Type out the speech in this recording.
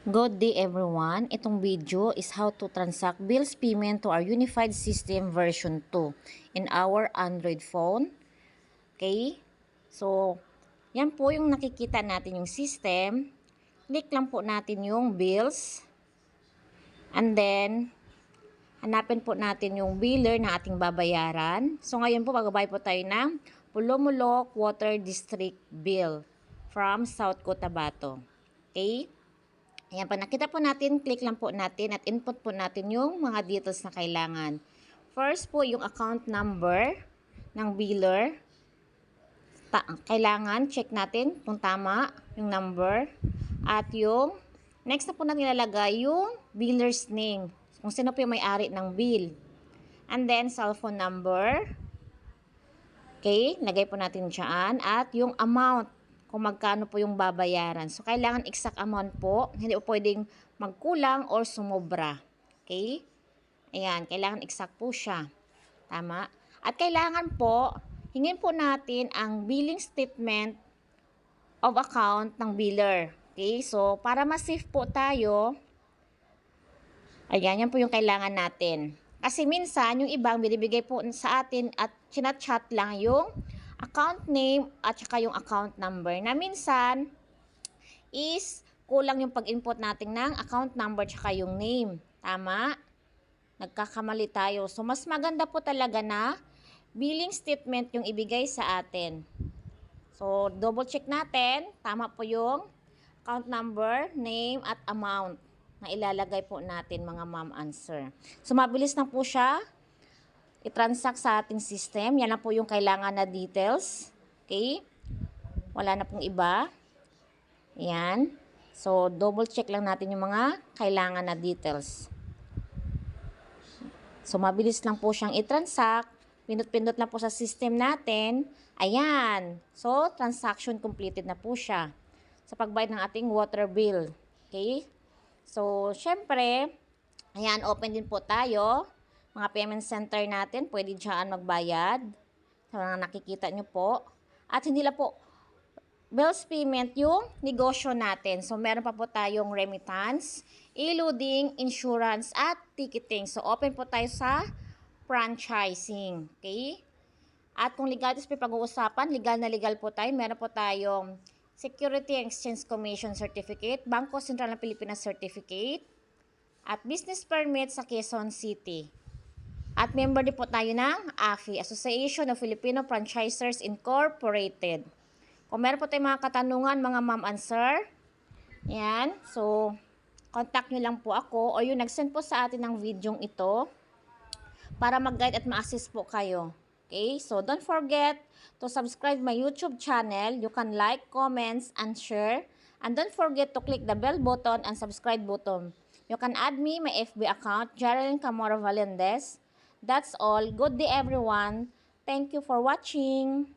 Good day everyone. Itong video is how to transact bills payment to our unified system version 2 in our Android phone. Okay? So, yan po yung nakikita natin yung system. Click lang po natin yung bills. And then, hanapin po natin yung biller na ating babayaran. So, ngayon po magbabayad po tayo ng Pulomulok Water District Bill from South Cotabato. Okay? Ayan, pag nakita po natin, click lang po natin at input po natin yung mga details na kailangan. First po, yung account number ng biller. Kailangan check natin kung tama yung number. At yung next na po natin ilalagay yung biller's name. Kung sino po yung may-ari ng bill. And then, cellphone number. Okay, lagay po natin dyan. At yung amount, kung magkano po yung babayaran. So, kailangan exact amount po. Hindi po pwedeng magkulang or sumobra. Okay? Ayan, kailangan exact po siya. Tama? At kailangan po, hingin po natin ang billing statement of account ng biller. Okay? So, para ma-safe po tayo, ayan, yan po yung kailangan natin. Kasi minsan, yung ibang binibigay po sa atin at chinat-chat lang yung account name at saka yung account number na minsan is kulang yung pag-input natin ng account number at saka yung name. Tama? Nagkakamali tayo. So, mas maganda po talaga na billing statement yung ibigay sa atin. So, double check natin. Tama po yung account number, name, at amount na ilalagay po natin mga ma'am and sir. So, mabilis na po siya i-transact sa ating system. Yan na po yung kailangan na details. Okay? Wala na pong iba. Yan. So, double check lang natin yung mga kailangan na details. So, mabilis lang po siyang i-transact. Pindot-pindot lang po sa system natin. Ayan. So, transaction completed na po siya sa pagbayad ng ating water bill. Okay? So, syempre, ayan, open din po tayo. Mga payment center natin, pwede dyan magbayad. Sa mga nakikita nyo po. At hindi lang po bills payment yung negosyo natin. So, meron pa po tayong remittance, e-loading, insurance, at ticketing. So, open po tayo sa franchising. Okay? At kung legalities po pag-uusapan, legal na legal po tayo. Meron po tayong Security and Exchange Commission Certificate, Bangko Sentral ng Pilipinas Certificate, at business permit sa Quezon City. At member din po tayo ng AFI, Association of Filipino Franchisers Incorporated. Kung meron po tayong mga katanungan, mga ma'am and sir, yan, so, contact nyo lang po ako o yung nag-send po sa atin ng video ito para mag-guide at ma-assist po kayo. Okay, so don't forget to subscribe my YouTube channel. You can like, comments, and share. And don't forget to click the bell button and subscribe button. You can add me my FB account, Geraldine Camora Valendez. That's all. Good day everyone. Thank you for watching.